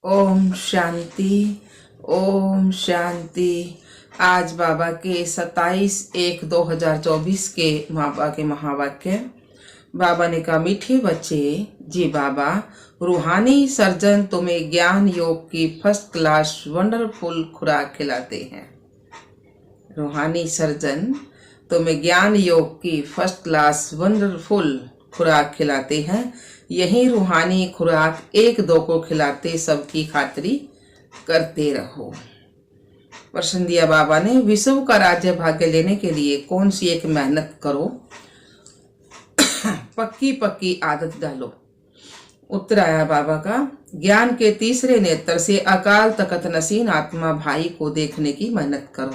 ओम शांति। ओम शांति। आज बाबा के 27/1/2024 के बाबा के महावाक्य। बाबा ने कहा, मीठे बच्चे जी, बाबा रूहानी सर्जन तुम्हें ज्ञान योग की फर्स्ट क्लास वंडरफुल खुराक खिलाते हैं। रूहानी सर्जन तुम्हें ज्ञान योग की फर्स्ट क्लास वंडरफुल खुराक खिलाते हैं। यही रूहानी खुराक एक दो को खिलाते सबकी खातिरी करते रहो। प्रश्न दिया बाबा ने, विश्व का राज्य भाग्य लेने के लिए कौन सी एक मेहनत करो, पक्की पक्की आदत डालो। उत्तर आया बाबा का, ज्ञान के तीसरे नेत्र से अकाल तकत नसीन आत्मा भाई को देखने की मेहनत करो।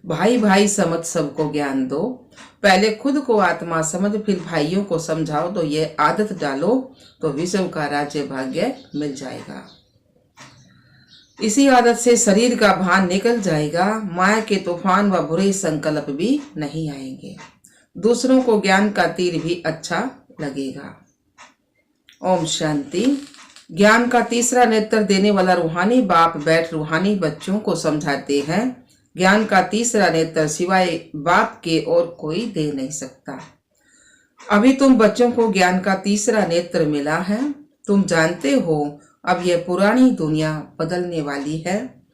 भाई भाई समझ सबको ज्ञान दो। पहले खुद को आत्मा समझ, फिर भाइयों को समझाओ। तो ये आदत डालो तो विश्व का राज्य भाग्य मिल जाएगा। इसी आदत से शरीर का भान निकल जाएगा। माया के तूफान व बुरे संकल्प भी नहीं आएंगे। दूसरों को ज्ञान का तीर भी अच्छा लगेगा। ओम शांति। ज्ञान का तीसरा नेत्र देने वाला रूहानी बाप बैठ रूहानी बच्चों को समझाते हैं। ज्ञान का तीसरा नेत्र सिवाय बाप के और कोई दे नहीं सकता। अभी तुम बच्चों को ज्ञान का तीसरा नेत्र मिला है। तुम जानते हो अब यह पुरानी दुनिया बदलने वाली है।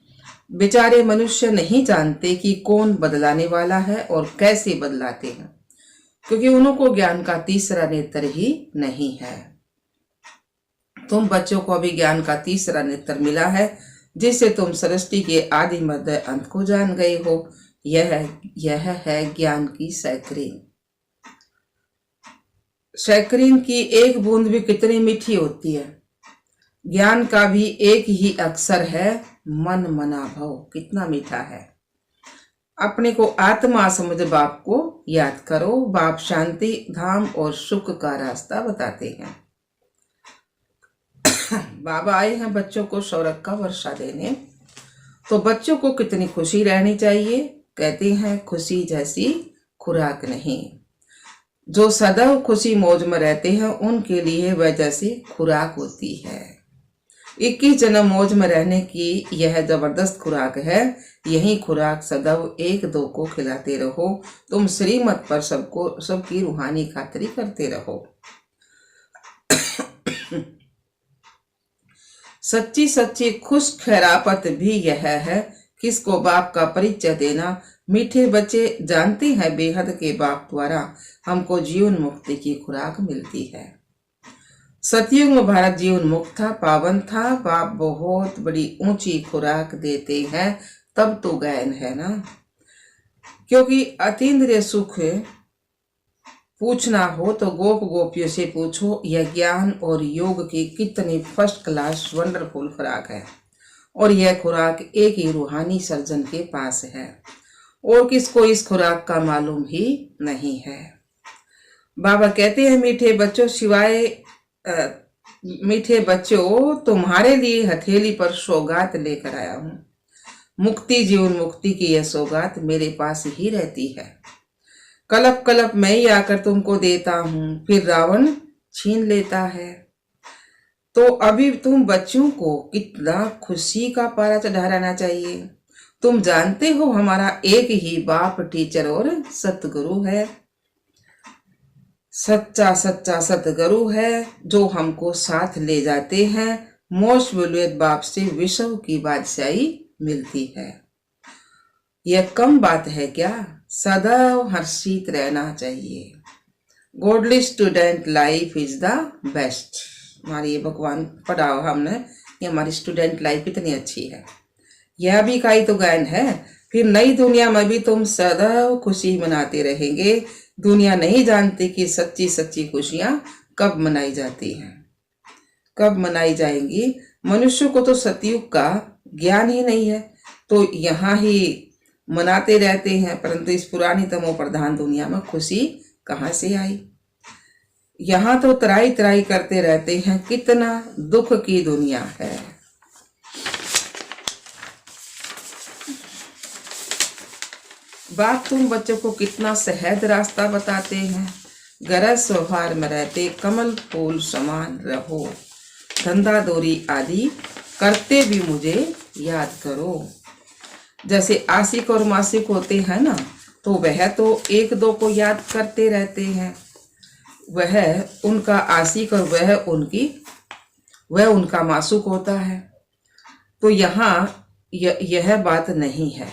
बेचारे मनुष्य नहीं जानते कि कौन बदलाने वाला है और कैसे बदलाते हैं, क्योंकि उनको ज्ञान का तीसरा नेत्र ही नहीं है। तुम बच्चों को अभी ज्ञान का तीसरा नेत्र मिला है, जिससे तुम सृष्टि के आदि मध्य अंत को जान गए हो। यह है ज्ञान की सैकरीन। सैकरीन की एक बूंद भी कितनी मीठी होती है। ज्ञान का भी एक ही अक्षर है, मन मना भव। कितना मीठा है। अपने को आत्मा समझ बाप को याद करो। बाप शांति धाम और सुख का रास्ता बताते हैं। बाबा आए हैं बच्चों को सौरभ का वर्षा देने। तो बच्चों को कितनी खुशी रहनी चाहिए। कहते हैं, खुशी जैसी खुराक नहीं। जो सदैव खुशी मौज में रहते हैं उनके लिए वह जैसी खुराक होती है। 21 जन्म मौज में रहने की यह जबरदस्त खुराक है। यही खुराक सदैव एक दो को खिलाते रहो। तुम श्रीमत पर सबकी रूहानी खातिरी करते रहो। सच्ची सच्ची खुश खैरापत भी यह है, किसको बाप का परिचय देना। मीठे बच्चे जानते हैं बेहद के बाप द्वारा हमको जीवन मुक्ति की खुराक मिलती है। सतयुग में भारत जीवन मुक्त था, पावन था। बाप बहुत बड़ी ऊंची खुराक देते हैं, तब तो गैन है ना। क्योंकि अतीन्द्रिय सुख पूछना हो तो गोप गोपियों से पूछो। यह ज्ञान और योग की कितनी फर्स्ट क्लास वंडरफुल खुराक है। और यह खुराक एक ही रूहानी सर्जन के पास है और किसको इस खुराक का मालूम ही नहीं है। बाबा कहते हैं, मीठे बच्चों तुम्हारे लिए हथेली पर सौगात लेकर आया हूँ। मुक्ति जीवन मुक्ति की यह सौगात मेरे पास ही रहती है। कलप कलप मैं ही आकर तुमको देता हूँ, फिर रावण छीन लेता है। तो अभी तुम बच्चों को कितना खुशी का पारा चढ़ा रहना चाहिए। तुम जानते हो हमारा एक ही बाप टीचर और सतगुरु है। सच्चा सच्चा सतगुरु है जो हमको साथ ले जाते हैं। मोस्ट वैल्यूएबल बाप से विश्व की बादशाही मिलती है। यह कम बात है क्या। सदैव हर्षित रहना चाहिए। Godly student life is the best. हमारी ये भगवान पढ़ाओ हमने, ये हमारी स्टूडेंट लाइफ कितनी अच्छी है। यह भी काई तो ज्ञान है। फिर नई दुनिया में भी तुम सदैव खुशी मनाते रहेंगे। दुनिया नहीं जानती कि सच्ची सच्ची खुशियां कब मनाई जाती हैं, कब मनाई जाएंगी। मनुष्य को तो सतयुग का ज्ञान ही नहीं है, तो यहाँ ही मनाते रहते हैं। परंतु इस पुरानी तमो प्रधान दुनिया में खुशी कहाँ से आई। यहाँ तो तराई तराई करते रहते हैं। कितना दुख की दुनिया है। बाप तुम बच्चों को कितना सहज रास्ता बताते हैं। गरज स्वभार में रहते कमल फूल समान रहो। धंधा दोरी आदि करते भी मुझे याद करो। जैसे आशिक और मासिक होते हैं ना, तो वह तो एक दो को याद करते रहते हैं, वह उनका आशिक और वह उनका मासूक होता है। तो यहाँ यह बात नहीं है।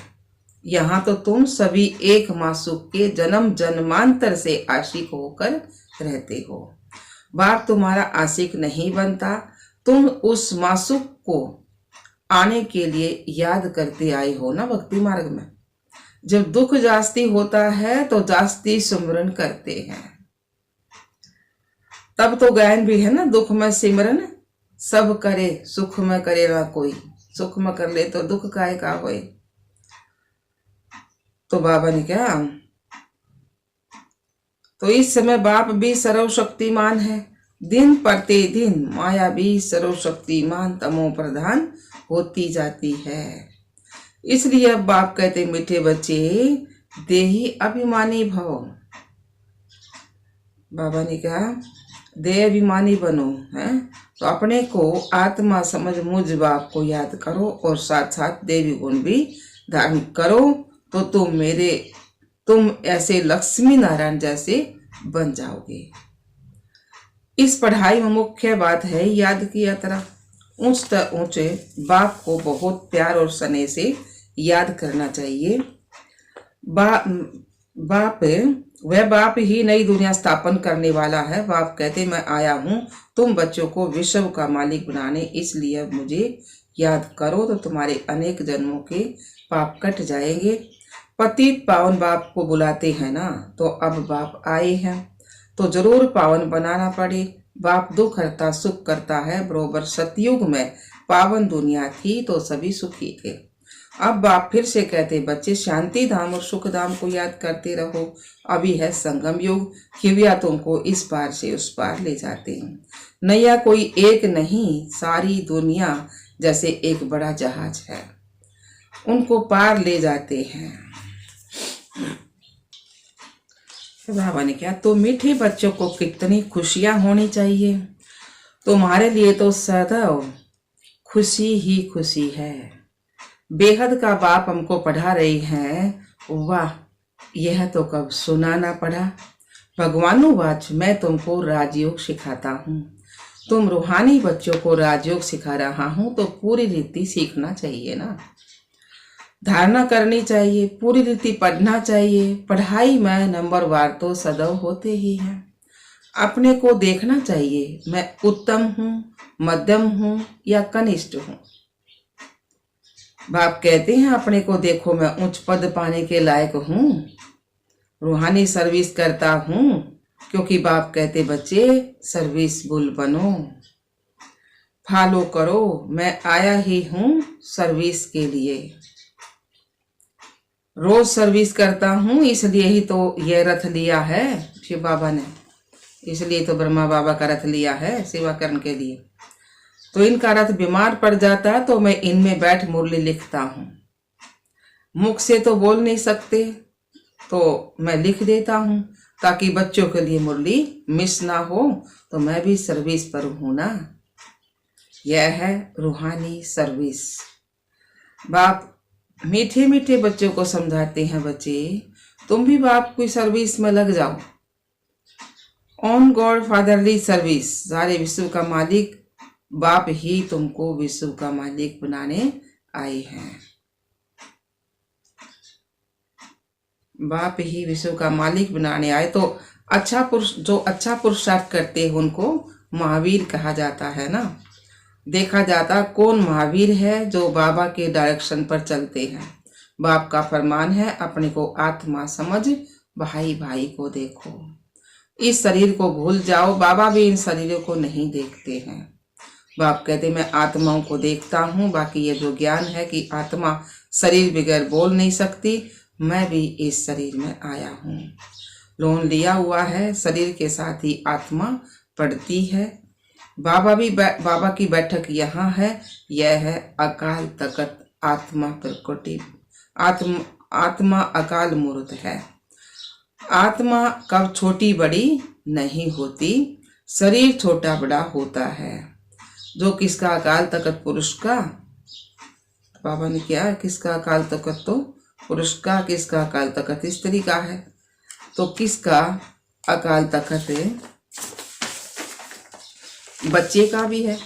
यहाँ तो तुम सभी एक मासूक के जन्म जन्मांतर से आशिक होकर रहते हो। बाप तुम्हारा आशिक नहीं बनता, तुम उस मासूक को आने के लिए याद करते आए हो ना भक्ति मार्ग में। जब दुख जास्ती होता है तो जास्ती सुमरन करते हैं। तब तो गायन भी है ना, दुख में सिमरन सब करे, सुख में करे ना कोई। सुख में कर ले तो दुख काहे का होए। तो बाबा ने क्या, तो इस समय बाप भी सर्वशक्तिमान है। दिन प्रतिदिन माया भी सर्वशक्तिमान तमो प्रधान होती जाती है। इसलिए अब बाप कहते, मीठे बच्चे देही अभिमानी भव। बाबा ने कहा देह अभिमानी बनो, है तो अपने को आत्मा समझ मुझ बाप को याद करो और साथ साथ देवी गुण भी धारण करो, तो तुम ऐसे लक्ष्मी नारायण जैसे बन जाओगे। इस पढ़ाई में मुख्य बात है याद की यात्रा। ऊंचे बाप को बहुत प्यार और स्नेह से याद करना चाहिए। वह बाप ही नई दुनिया स्थापन करने वाला है। बाप कहते, मैं आया हूँ तुम बच्चों को विश्व का मालिक बनाने, इसलिए मुझे याद करो तो तुम्हारे अनेक जन्मों के पाप कट जाएंगे। पतित पावन बाप को बुलाते हैं ना, तो अब बाप आए हैं तो जरूर पावन बनाना पड़े। बाप दुख हरता सुख करता है। बरोबर सतयुग में पावन दुनिया थी तो सभी सुखी थे। अब बाप फिर से कहते, बच्चे शांति धाम और सुख धाम को याद करते रहो। अभी है संगम युग, खिविया तुमको इस पार से उस पार ले जाते हैं। नैया कोई एक नहीं, सारी दुनिया जैसे एक बड़ा जहाज है, उनको पार ले जाते हैं। बाबा ने क्या, तो मीठे बच्चों को कितनी खुशियां होनी चाहिए। तुम्हारे लिए तो सदैव खुशी ही खुशी है। बेहद का बाप हमको पढ़ा रही हैं, वाह यह तो कब सुना ना पढ़ा। भगवानुवाच, मैं तुमको राजयोग सिखाता हूँ। तुम रूहानी बच्चों को राजयोग सिखा रहा हूँ तो पूरी रीति सीखना चाहिए ना, धारणा करनी चाहिए, पूरी रीति पढ़ना चाहिए। पढ़ाई में नंबर वार तो सदैव होते ही हैं। अपने को देखना चाहिए, मैं उत्तम हूँ, मध्यम हूँ या कनिष्ठ हूँ। बाप कहते हैं अपने को देखो, मैं उच्च पद पाने के लायक हूँ, रूहानी सर्विस करता हूँ। क्योंकि बाप कहते, बच्चे सर्विसबुल बनो, फॉलो करो, मैं आया ही हूँ सर्विस के लिए। रोज सर्विस करता हूँ, इसलिए ही तो यह रथ लिया है शिव बाबा ने, इसलिए तो ब्रह्मा बाबा का रथ लिया है सेवा करने के लिए। तो इनका रथ बीमार पड़ जाता है तो मैं इनमें बैठ मुरली लिखता हूँ। मुख से तो बोल नहीं सकते तो मैं लिख देता हूँ, ताकि बच्चों के लिए मुरली मिस ना हो। तो मैं भी सर्विस पर हूँ ना, यह है रूहानी सर्विस। बाप मीठे मीठे बच्चों को समझाते हैं, बच्चे तुम भी बाप की सर्विस में लग जाओ। ऑन गॉड फादरली सर्विस, सारे विश्व का मालिक बाप ही तुमको विश्व का मालिक बनाने आए हैं। बाप ही विश्व का मालिक बनाने आए तो जो अच्छा पुरुषार्थ करते हैं उनको महावीर कहा जाता है ना। देखा जाता कौन महावीर है, जो बाबा के डायरेक्शन पर चलते हैं। बाप का फरमान है, अपने को आत्मा समझ भाई भाई को देखो। इस शरीर को भूल जाओ। बाबा भी इन शरीरों को नहीं देखते हैं। बाप कहते, मैं आत्माओं को देखता हूँ। बाकी ये जो ज्ञान है कि आत्मा शरीर बगैर बोल नहीं सकती, मैं भी इस शरीर में आया हूँ, लोन लिया हुआ है, शरीर के साथ ही आत्मा पढ़ती है। बाबा की बैठक यहाँ है। यह है अकाल तकत आत्मा प्रकृति। आत्मा अकाल मूर्त है। आत्मा कब छोटी बड़ी नहीं होती, शरीर छोटा बड़ा होता है। जो किसका अकाल तखत पुरुष का, बाबा ने क्या, किसका अकाल तखत, तो पुरुष का, किसका अकाल तखत स्त्री का है। तो किसका अकाल तखत है, बच्चे का भी है।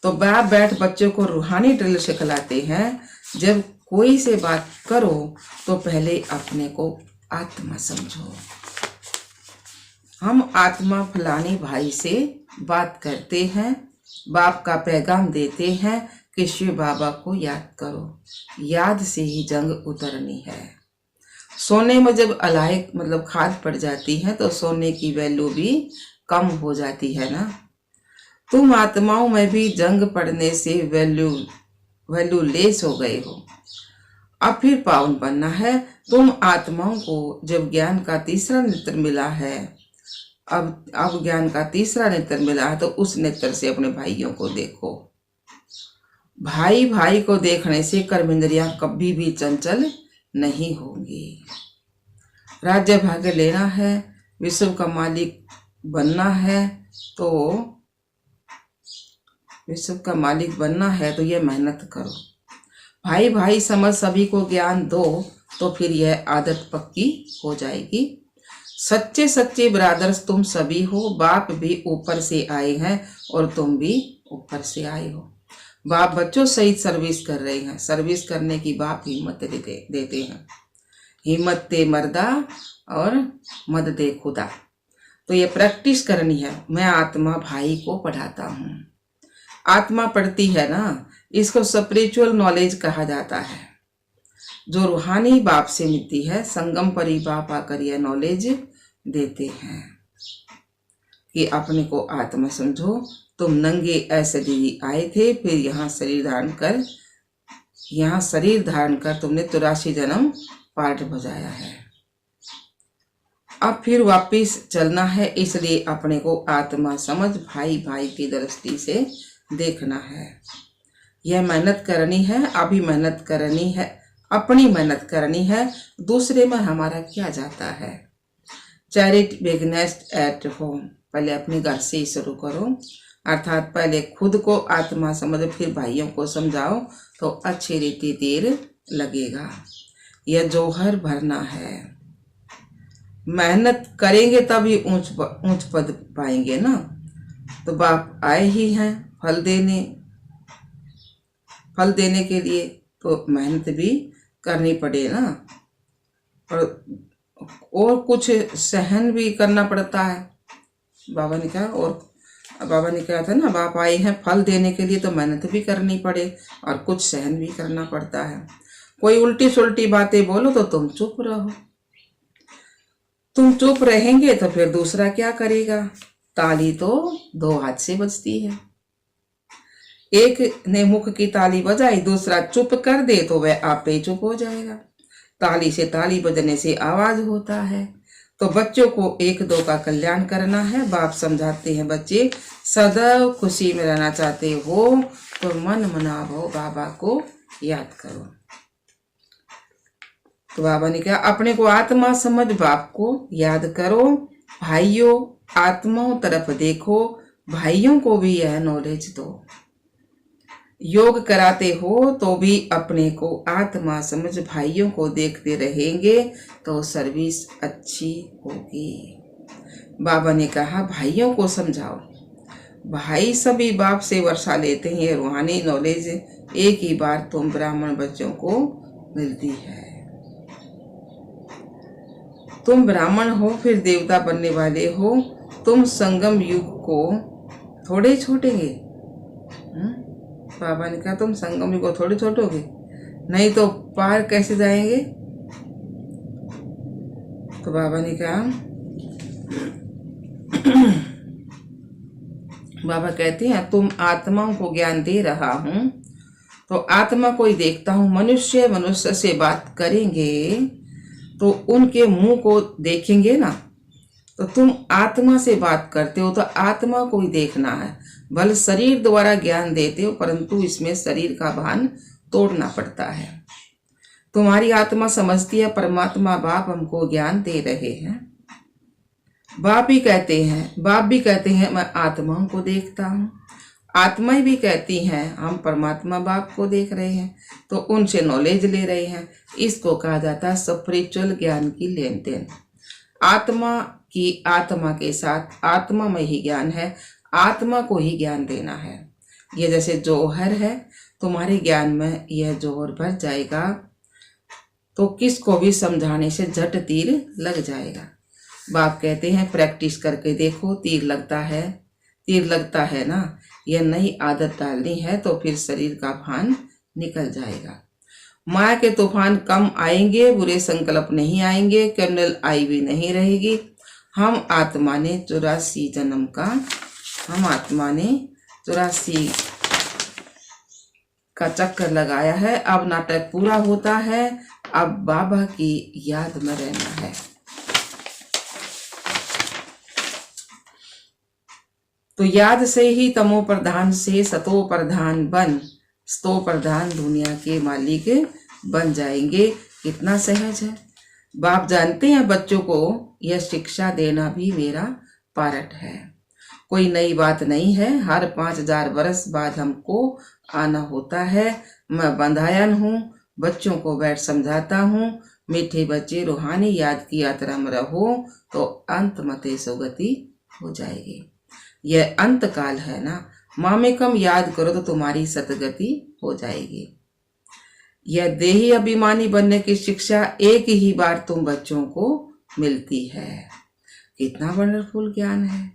तो बाप बैठ बच्चों को रूहानी ड्रिल सिखलाते हैं, जब कोई से बात करो तो पहले अपने को आत्मा समझो। हम आत्मा फलाने भाई से बात करते हैं, बाप का पैगाम देते हैं कि शिव बाबा को याद करो, याद से ही जंग उतरनी है। सोने में जब अलाय मतलब खाद पड़ जाती है तो सोने की वैल्यू भी कम हो जाती है ना। तुम आत्माओं में भी जंग पड़ने से वैल्यू लेस हो गए हो। अब फिर पावन बनना है। तुम आत्माओं को जब ज्ञान का तीसरा नेत्र मिला है, अब ज्ञान का तीसरा नेत्र मिला है, तो उस नेत्र से अपने भाइयों को देखो। भाई भाई को देखने से कर्मेंद्रियां कभी भी चंचल नहीं होंगी। राज्य भाग्य लेना है, विश्व का मालिक बनना है, तो विश्व का मालिक बनना है तो यह मेहनत करो। भाई भाई समझ सभी को ज्ञान दो, तो फिर यह आदत पक्की हो जाएगी। सच्चे सच्चे ब्रदर्स तुम सभी हो। बाप भी ऊपर से आए हैं और तुम भी ऊपर से आए हो। बाप बच्चों सहित सर्विस कर रहे हैं। सर्विस करने की बाप हिम्मत देते हैं। हिम्मत दे मर्दा और मद दे खुदा। तो ये प्रैक्टिस करनी है। मैं आत्मा भाई को पढ़ाता हूँ। आत्मा पढ़ती है ना, इसको स्पिरिचुअल नॉलेज कहा जाता है, जो रूहानी बाप से मिलती है। संगम परी बाप आकर यह नॉलेज देते हैं कि अपने को आत्मा समझो। तुम नंगे ऐसे दीदी आए थे, फिर यहाँ शरीर धारण कर तुमने 83 जन्म पाठ बजाया है। अब फिर वापिस चलना है, इसलिए अपने को आत्मा समझ भाई भाई की दृष्टि से देखना है। यह मेहनत करनी है, अभी मेहनत करनी है, अपनी मेहनत करनी है। दूसरे में हमारा क्या जाता है। चैरिटी बिगिनर्स एट होम, पहले अपने घर से ही शुरू करो। अर्थात पहले खुद को आत्मा समझो, फिर भाइयों को समझाओ, तो अच्छी रीति देर लगेगा। यह जौहर भरना है। मेहनत करेंगे तभी ऊंच पद पाएंगे ना। तो बाप आए ही हैं फल देने के लिए, तो मेहनत भी करनी पड़े ना, और कुछ सहन भी करना पड़ता है। बाबा ने कहा था ना, बाप आए हैं फल देने के लिए, तो मेहनत भी करनी पड़े और कुछ सहन भी करना पड़ता है। कोई उल्टी सुल्टी बातें बोलो तो तुम चुप रहो। तुम चुप रहेंगे तो फिर दूसरा क्या करेगा। ताली तो 2 हाथ से बजती है। एक ने मुख की ताली बजाई, दूसरा चुप कर दे तो वह आप पे चुप हो जाएगा। ताली से ताली बजने से आवाज होता है। तो बच्चों को 1-2 का कल्याण करना है। बाप समझाते हैं, बच्चे सदैव खुशी में रहना चाहते हो तो मन मनाओ, बाबा को याद करो। तो बाबा ने कहा, अपने को आत्मा समझ, बाप को याद करो। भाइयों आत्माओं तरफ देखो, भाइयों को भी यह नॉलेज दो। योग कराते हो तो भी अपने को आत्मा समझ भाइयों को देखते रहेंगे तो सर्विस अच्छी होगी। बाबा ने कहा, भाइयों को समझाओ। भाई सभी बाप से वर्षा लेते हैं। ये रूहानी नॉलेज एक ही बार तुम ब्राह्मण बच्चों को मिलती है। तुम ब्राह्मण हो, फिर देवता बनने वाले हो। तुम संगम युग को थोड़े छोड़ेंगे। बाबा ने कहा, तुम संगम युग को थोड़े छोड़ोगे, नहीं तो पार कैसे जाएंगे। तो बाबा ने कहा, बाबा कहते हैं, तुम आत्माओं को ज्ञान दे रहा हूं, तो आत्मा को ही देखता हूं। मनुष्य से बात करेंगे तो उनके मुंह को देखेंगे ना। तो तुम आत्मा से बात करते हो तो आत्मा को ही देखना है। भले शरीर द्वारा ज्ञान देते हो, परंतु इसमें शरीर का भान तोड़ना पड़ता है। तुम्हारी आत्मा समझती है परमात्मा बाप हमको ज्ञान दे रहे हैं। बाप भी कहते हैं मैं आत्माओं को देखता हूँ। आत्माएं भी कहती हैं हम परमात्मा बाप को देख रहे हैं, तो उनसे नॉलेज ले रहे हैं। इसको कहा जाता है स्पिरिचुअल ज्ञान की लेन देन। आत्मा की आत्मा के साथ आत्मा में ही ज्ञान है, आत्मा को ही ज्ञान देना है। ये जैसे जौहर है, तुम्हारे ज्ञान में यह जौहर भर जाएगा तो किसको भी समझाने से झट तीर लग जाएगा। बाप कहते हैं प्रैक्टिस करके देखो, तीर लगता है ना। यह नई आदत डालनी है तो फिर शरीर का भान निकल जाएगा। माया के तूफान कम आएंगे, बुरे संकल्प नहीं आएंगे, कर्नल आई भी नहीं रहेगी। हम आत्मा ने 84 जन्म का, हम आत्मा ने 84 का चक्कर लगाया है। अब नाटक पूरा होता है, अब बाबा की याद में रहना है। तो याद से ही तमो प्रधान से सतो प्रधान बन, स्तो प्रधान दुनिया के मालिक बन जाएंगे। कितना सहज है। बाप जानते हैं बच्चों को यह शिक्षा देना भी मेरा पार्ट है। कोई नई बात नहीं है। हर 5000 वर्ष बाद हमको आना होता है। मैं बंधायन हूँ, बच्चों को बैठ समझाता हूँ। मीठे बच्चे रूहानी याद की यात्रा में रहो तो अंत मते सुगति हो जाएगी। यह अंत काल है ना। मामे कम याद करो तो तुम्हारी सतगति हो जाएगी। यह देही अभिमानी बनने की शिक्षा एक ही बार तुम बच्चों को मिलती है। कितना वंडरफुल ज्ञान है।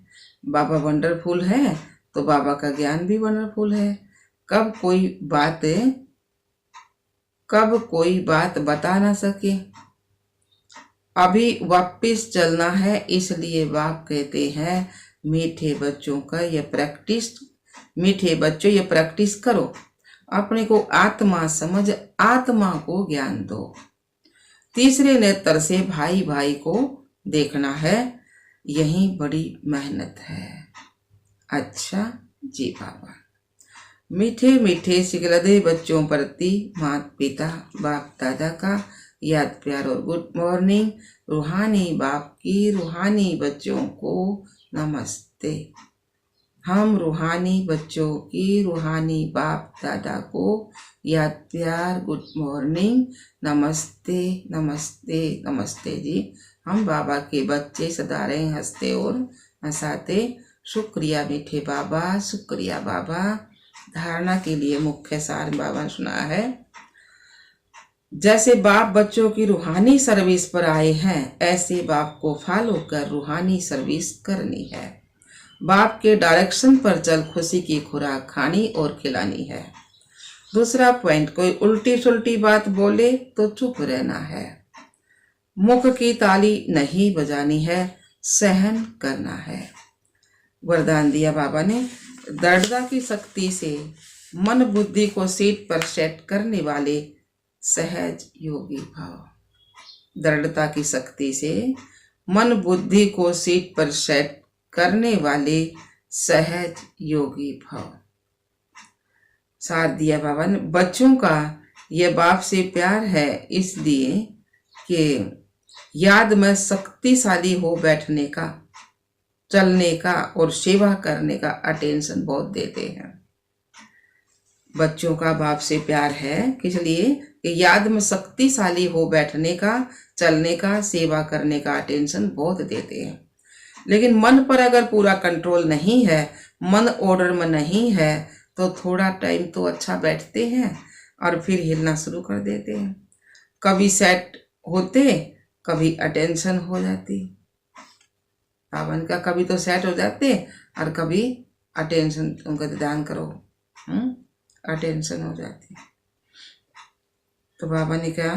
बाबा वंडरफुल है तो बाबा का ज्ञान भी वंडरफुल है। कब कोई बात बता ना सके। अभी वापिस चलना है, इसलिए बाप कहते हैं मीठे बच्चों ये प्रैक्टिस करो। अपने को आत्मा समझ, आत्मा को ज्ञान दो। तीसरे नेत्र से भाई भाई को देखना है, यही बड़ी मेहनत है। अच्छा जी बाबा। मीठे मीठे सिगलदे बच्चों प्रति माता पिता बाप दादा का याद प्यार और गुड मॉर्निंग। रूहानी बाप की रूहानी बच्चों को नमस्ते। हम रूहानी बच्चों की रूहानी बाप दादा को याद प्यार गुड मॉर्निंग, नमस्ते नमस्ते नमस्ते जी। हम बाबा के बच्चे सदा रहे हंसते और हंसाते। शुक्रिया मीठे बाबा, शुक्रिया बाबा। धारणा के लिए मुख्य सार बाबा ने सुना है। जैसे बाप बच्चों की रूहानी सर्विस पर आए हैं, ऐसे बाप को फॉलो कर रूहानी सर्विस करनी है। बाप के डायरेक्शन पर चल खुशी की खुराक खानी और खिलानी है। दूसरा पॉइंट, कोई उल्टी सुल्टी बात बोले तो चुप रहना है। मुख की ताली नहीं बजानी है, सहन करना है। वरदान दिया बाबा ने, दृढ़ता की शक्ति से मन बुद्धि को सीट पर सेट करने वाले सहज योगी भाव। दृढ़ता की शक्ति से मन बुद्धि को सीट पर सेट करने वाले सहज योगी भाव। साथ दिया बाबा ने, बच्चों का यह बाप से प्यार है, इसलिए कि याद में शक्तिशाली हो बैठने का, चलने का और सेवा करने का अटेंशन बहुत देते हैं। बच्चों का बाप से प्यार है इसलिए कि याद में शक्तिशाली हो बैठने का, चलने का, सेवा करने का अटेंशन बहुत देते हैं। लेकिन मन पर अगर पूरा कंट्रोल नहीं है, मन ऑर्डर में नहीं है, तो थोड़ा टाइम तो अच्छा बैठते हैं और फिर हिलना शुरू कर देते हैं। कभी सेट होते, कभी अटेंशन हो जाती। पावन का कभी तो सेट हो जाते और कभी अटेंशन, उनका ध्यान करो, अटेंशन हो जाती। तो बाबा ने कहा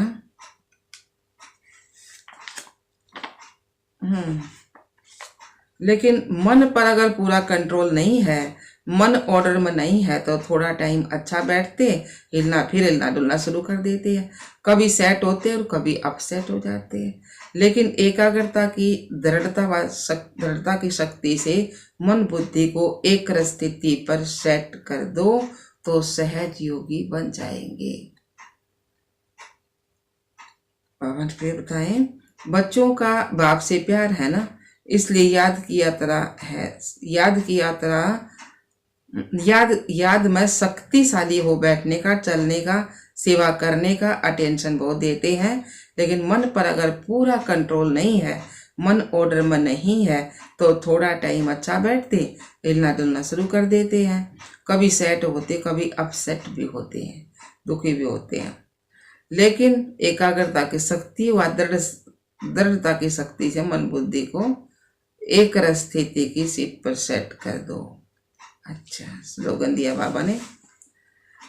लेकिन मन पर अगर पूरा कंट्रोल नहीं है, मन ऑर्डर में नहीं है, तो थोड़ा टाइम अच्छा बैठते, फिर हिलना डुलना शुरू कर देते हैं। कभी सेट होते हैं और कभी अपसेट हो जाते हैं। लेकिन एकाग्रता की दृढ़ता की शक्ति से मन बुद्धि को एक स्थिति पर सेट कर दो तो सहज योगी बन जाएंगे। पावन पे बताएं, बच्चों का बाप से प्यार है ना, इसलिए याद की यात्रा याद में शक्तिशाली हो बैठने का, चलने का, सेवा करने का, अटेंशन बहुत देते हैं। लेकिन मन पर अगर पूरा कंट्रोल नहीं है, मन ऑर्डर में नहीं है, तो थोड़ा टाइम अच्छा बैठते, हिलना डुलना शुरू कर देते हैं। कभी सेट होते, कभी अपसेट भी होते हैं, दुखी भी होते हैं। लेकिन एकाग्रता की शक्ति व दृढ़ता की शक्ति से मन बुद्धि को एक रस स्थिति की सीट पर सेट कर दो। अच्छा स्लोगन दिया बाबा ने,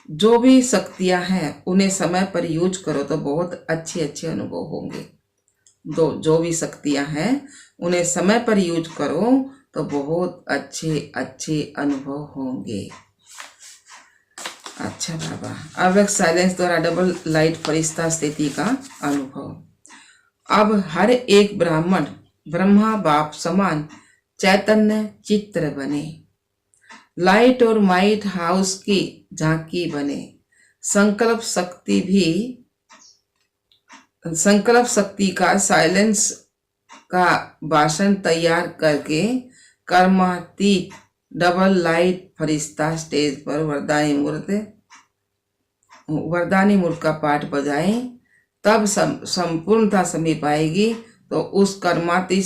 जो भी शक्तियां हैं उन्हें समय पर यूज करो तो बहुत अच्छे अनुभव होंगे। जो भी शक्तियां हैं उन्हें समय पर यूज करो तो बहुत अच्छे अनुभव होंगे। अच्छा बाबा, अब एक साइलेंस द्वारा डबल लाइट फरिश्ता स्थिति का अनुभव। अब हर एक ब्राह्मण ब्रह्मा बाप समान चैतन्य चित्र बने, लाइट और माइट हाउस की झांकी बने। संकल्प शक्ति का साइलेंस का भाषण तैयार करके कर्मातीत डबल लाइट फरिश्ता स्टेज पर वरदानी मूर्त का पाठ बजाएं, तब संपूर्णता समीप आएगी। तो उस कर्मातीत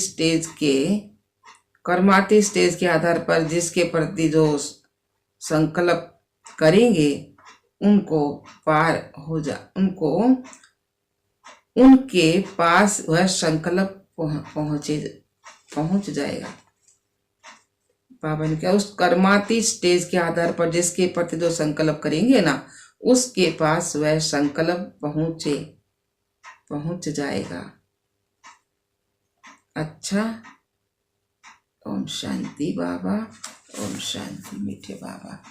स्टेज के आधार पर जिसके प्रति जो संकल्प करेंगे उनके पास वह संकल्प पहुंच जाएगा। बाबा ने क्या, उस कर्मातीत स्टेज के आधार पर जिसके प्रति जो संकल्प करेंगे ना, उसके पास वह संकल्प पहुंच जाएगा। अच्छा, ओम शांति बाबा, ओम शांति मीठे बाबा।